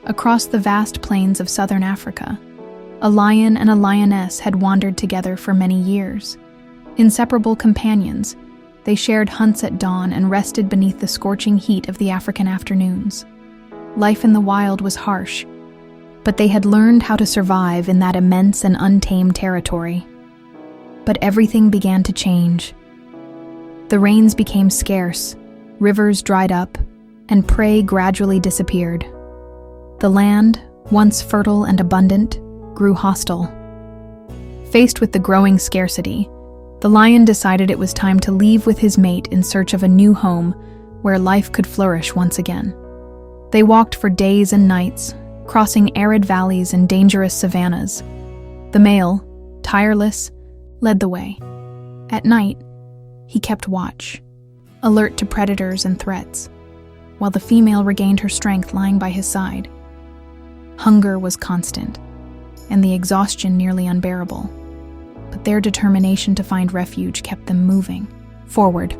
across the vast plains of southern Africa. A lion and a lioness had wandered together for many years. Inseparable companions, they shared hunts at dawn and rested beneath the scorching heat of the African afternoons. Life in the wild was harsh, but they had learned how to survive in that immense and untamed territory. But everything began to change. The rains became scarce, rivers dried up, and prey gradually disappeared. The land, once fertile and abundant, grew hostile. Faced with the growing scarcity, the lion decided it was time to leave with his mate in search of a new home where life could flourish once again. They walked for days and nights, crossing arid valleys and dangerous savannas. The male, tireless, led the way. At night, he kept watch, alert to predators and threats, while the female regained her strength lying by his side. Hunger was constant, and the exhaustion nearly unbearable, but their determination to find refuge kept them moving forward.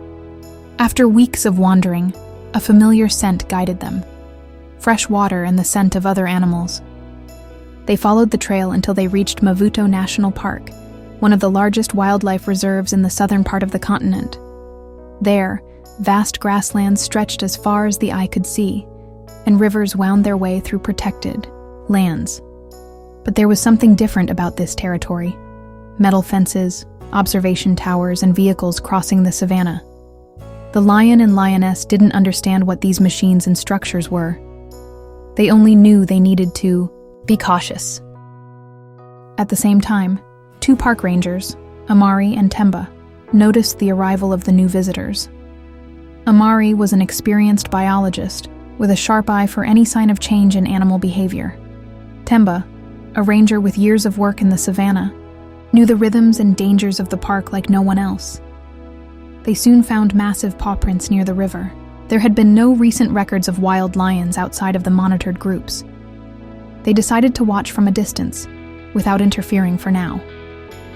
After weeks of wandering, a familiar scent guided them, fresh water and the scent of other animals. They followed the trail until they reached Mavuto National Park, one of the largest wildlife reserves in the southern part of the continent. There, vast grasslands stretched as far as the eye could see, and rivers wound their way through protected lands. But there was something different about this territory. Metal fences, observation towers, and vehicles crossing the savanna. The lion and lioness didn't understand what these machines and structures were. They only knew they needed to be cautious. At the same time, two park rangers, Amari and Temba, noticed the arrival of the new visitors. Amari was an experienced biologist with a sharp eye for any sign of change in animal behavior. Temba, a ranger with years of work in the savanna, knew the rhythms and dangers of the park like no one else. They soon found massive paw prints near the river. There had been no recent records of wild lions outside of the monitored groups. They decided to watch from a distance, without interfering for now.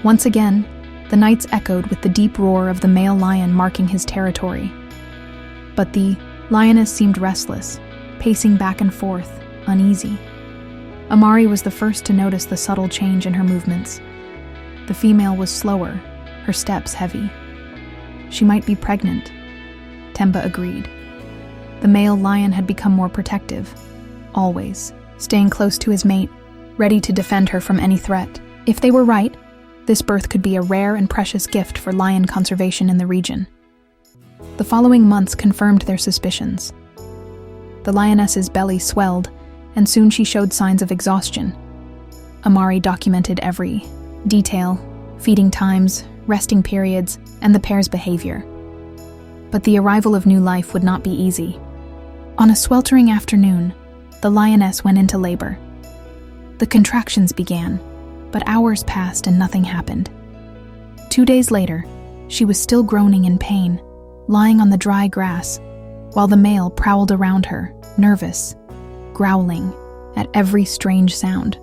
Once again, the nights echoed with the deep roar of the male lion marking his territory. But the lioness seemed restless, pacing back and forth, uneasy. Amari was the first to notice the subtle change in her movements. The female was slower, her steps heavy. She might be pregnant, Temba agreed. The male lion had become more protective, always, staying close to his mate, ready to defend her from any threat. If they were right, this birth could be a rare and precious gift for lion conservation in the region. The following months confirmed their suspicions. The lioness's belly swelled, and soon she showed signs of exhaustion. Amari documented every detail, feeding times, resting periods, and the pair's behavior. But the arrival of new life would not be easy. On a sweltering afternoon, the lioness went into labor. The contractions began, but hours passed and nothing happened. 2 days later, she was still groaning in pain, lying on the dry grass, while the male prowled around her, nervous, growling at every strange sound.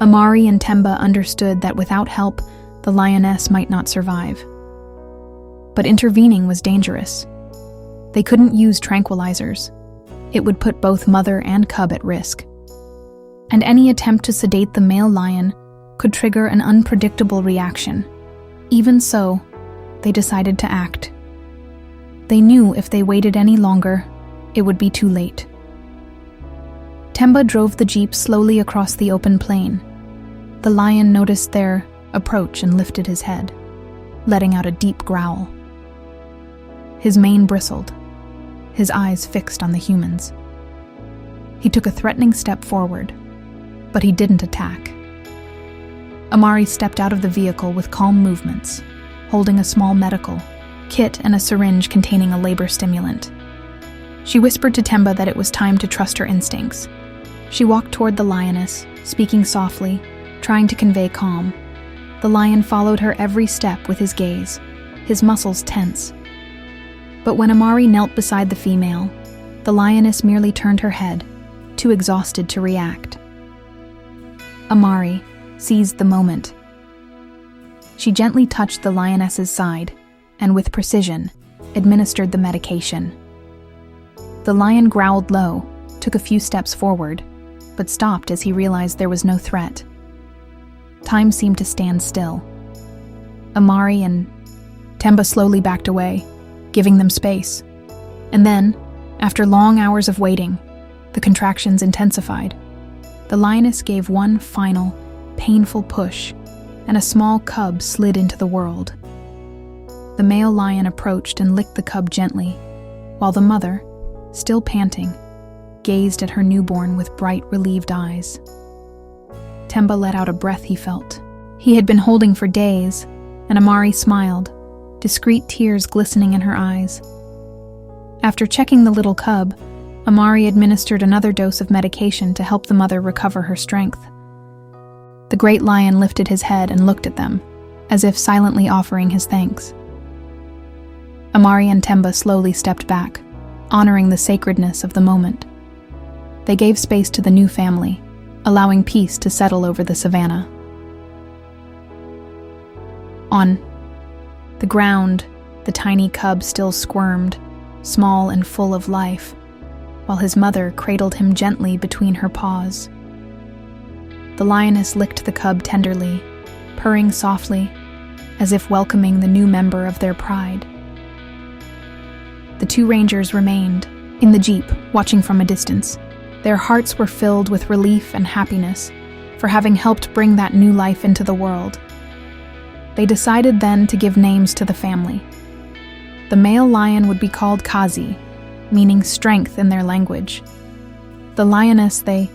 Amari and Temba understood that without help, the lioness might not survive. But intervening was dangerous. They couldn't use tranquilizers. It would put both mother and cub at risk. And any attempt to sedate the male lion could trigger an unpredictable reaction. Even so, they decided to act. They knew if they waited any longer, it would be too late. Temba drove the jeep slowly across the open plain. The lion noticed their approach and lifted his head, letting out a deep growl. His mane bristled, his eyes fixed on the humans. He took a threatening step forward, but he didn't attack. Amari stepped out of the vehicle with calm movements, holding a small medical kit and a syringe containing a labor stimulant. She whispered to Temba that it was time to trust her instincts. She walked toward the lioness, speaking softly, trying to convey calm. The lion followed her every step with his gaze, his muscles tense. But when Amari knelt beside the female, the lioness merely turned her head, too exhausted to react. Amari seized the moment. She gently touched the lioness's side, and with precision, administered the medication. The lion growled low, took a few steps forward, but stopped as he realized there was no threat. Time seemed to stand still. Amari and Temba slowly backed away, giving them space. And then, after long hours of waiting, the contractions intensified. The lioness gave one final, painful push, and a small cub slid into the world. The male lion approached and licked the cub gently, while the mother, still panting, gazed at her newborn with bright, relieved eyes. Temba let out a breath he felt. He had been holding for days, and Amari smiled, discreet tears glistening in her eyes. After checking the little cub, Amari administered another dose of medication to help the mother recover her strength. The great lion lifted his head and looked at them, as if silently offering his thanks. Amari and Temba slowly stepped back, honoring the sacredness of the moment. They gave space to the new family, allowing peace to settle over the savannah. On the ground, the tiny cub still squirmed, small and full of life, while his mother cradled him gently between her paws. The lioness licked the cub tenderly, purring softly, as if welcoming the new member of their pride. The two rangers remained, in the jeep, watching from a distance. Their hearts were filled with relief and happiness for having helped bring that new life into the world. They decided then to give names to the family. The male lion would be called Kazi, meaning strength in their language. The lioness they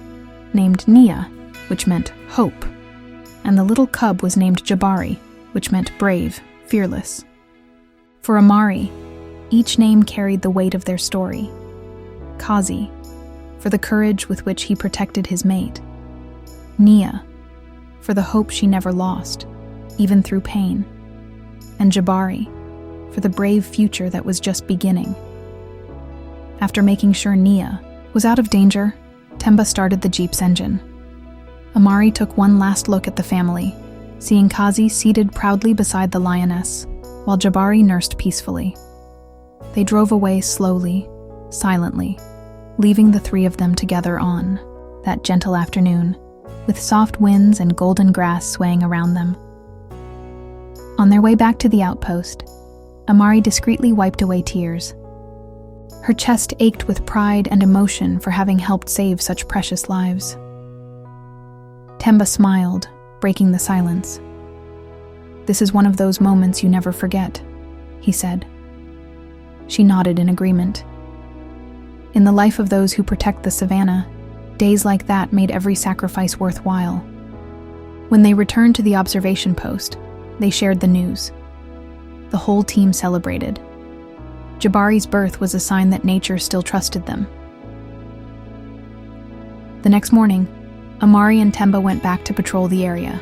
named Nia, which meant hope, and the little cub was named Jabari, which meant brave, fearless. For Amari, each name carried the weight of their story. Kazi, for the courage with which he protected his mate. Nia, for the hope she never lost, even through pain. And Jabari, for the brave future that was just beginning. After making sure Nia was out of danger, Temba started the jeep's engine. Amari took one last look at the family, seeing Kazi seated proudly beside the lioness, while Jabari nursed peacefully. They drove away slowly, silently, leaving the three of them together on that gentle afternoon, with soft winds and golden grass swaying around them. On their way back to the outpost, Amari discreetly wiped away tears. Her chest ached with pride and emotion for having helped save such precious lives. Temba smiled, breaking the silence. "This is one of those moments you never forget," he said. She nodded in agreement. In the life of those who protect the savannah, days like that made every sacrifice worthwhile. When they returned to the observation post, they shared the news. The whole team celebrated. Jabari's birth was a sign that nature still trusted them. The next morning, Amari and Temba went back to patrol the area.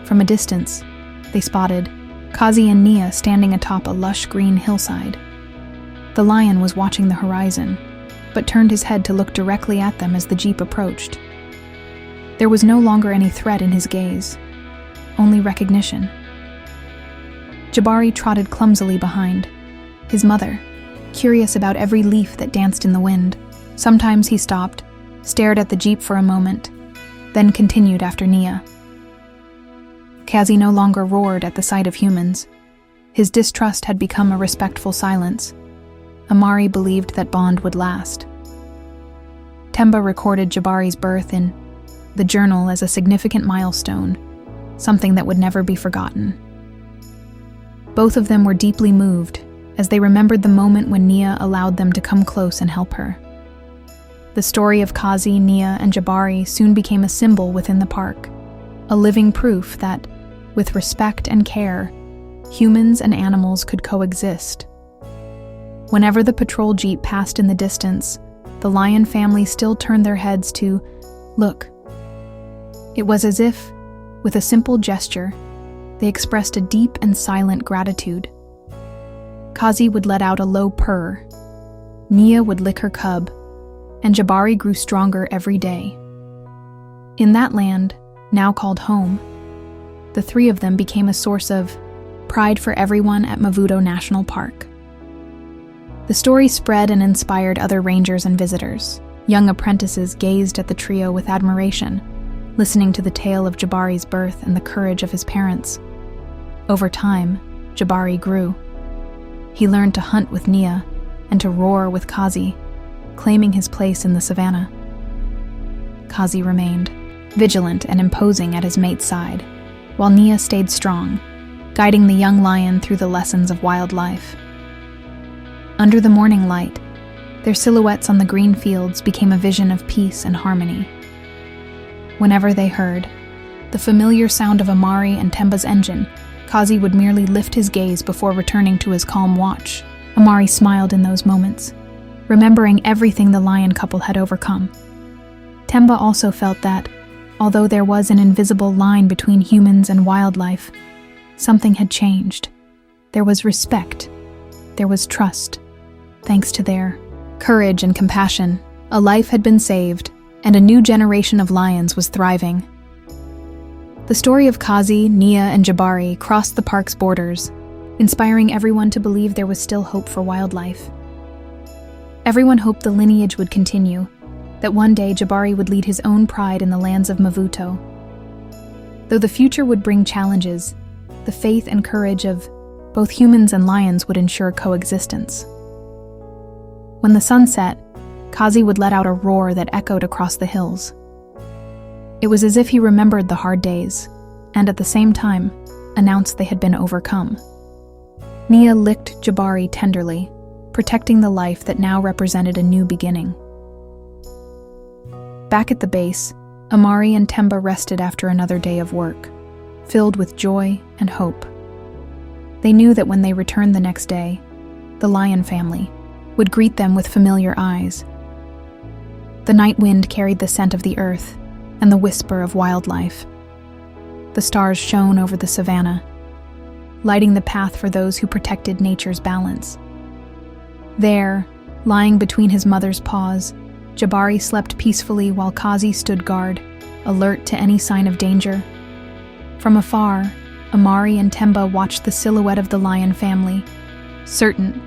From a distance, they spotted Kazi and Nia standing atop a lush green hillside. The lion was watching the horizon, but turned his head to look directly at them as the jeep approached. There was no longer any threat in his gaze, only recognition. Jabari trotted clumsily behind, his mother, curious about every leaf that danced in the wind. Sometimes he stopped, stared at the jeep for a moment, then continued after Nia. Kazi no longer roared at the sight of humans. His distrust had become a respectful silence. Amari believed that bond would last. Temba recorded Jabari's birth in the journal as a significant milestone, something that would never be forgotten. Both of them were deeply moved as they remembered the moment when Nia allowed them to come close and help her. The story of Kazi, Nia, and Jabari soon became a symbol within the park, a living proof that, with respect and care, humans and animals could coexist. Whenever the patrol jeep passed in the distance, the lion family still turned their heads to look. It was as if, with a simple gesture, they expressed a deep and silent gratitude. Kazi would let out a low purr, Nia would lick her cub, and Jabari grew stronger every day. In that land, now called home, the three of them became a source of pride for everyone at Mavuto National Park. The story spread and inspired other rangers and visitors. Young apprentices gazed at the trio with admiration, listening to the tale of Jabari's birth and the courage of his parents. Over time, Jabari grew. He learned to hunt with Nia and to roar with Kazi, claiming his place in the savannah. Kazi remained, vigilant and imposing at his mate's side, while Nia stayed strong, guiding the young lion through the lessons of wildlife. Under the morning light, their silhouettes on the green fields became a vision of peace and harmony. Whenever they heard the familiar sound of Amari and Temba's engine, Kazi would merely lift his gaze before returning to his calm watch. Amari smiled in those moments, remembering everything the lion couple had overcome. Temba also felt that, although there was an invisible line between humans and wildlife, something had changed. There was respect. There was trust. Thanks to their courage and compassion, a life had been saved, and a new generation of lions was thriving. The story of Kazi, Nia, and Jabari crossed the park's borders, inspiring everyone to believe there was still hope for wildlife. Everyone hoped the lineage would continue, that one day Jabari would lead his own pride in the lands of Mavuto. Though the future would bring challenges, the faith and courage of both humans and lions would ensure coexistence. When the sun set, Kazi would let out a roar that echoed across the hills. It was as if he remembered the hard days, and at the same time, announced they had been overcome. Nia licked Jabari tenderly, protecting the life that now represented a new beginning. Back at the base, Amari and Temba rested after another day of work, filled with joy and hope. They knew that when they returned the next day, the lion family would greet them with familiar eyes. The night wind carried the scent of the earth and the whisper of wildlife. The stars shone over the savannah, lighting the path for those who protected nature's balance. There, lying between his mother's paws, Jabari slept peacefully while Kazi stood guard, alert to any sign of danger. From afar, Amari and Temba watched the silhouette of the lion family, certain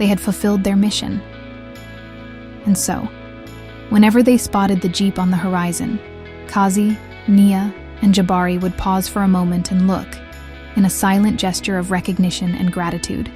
they had fulfilled their mission. And so, whenever they spotted the jeep on the horizon, Kazi, Nia, and Jabari would pause for a moment and look, in a silent gesture of recognition and gratitude.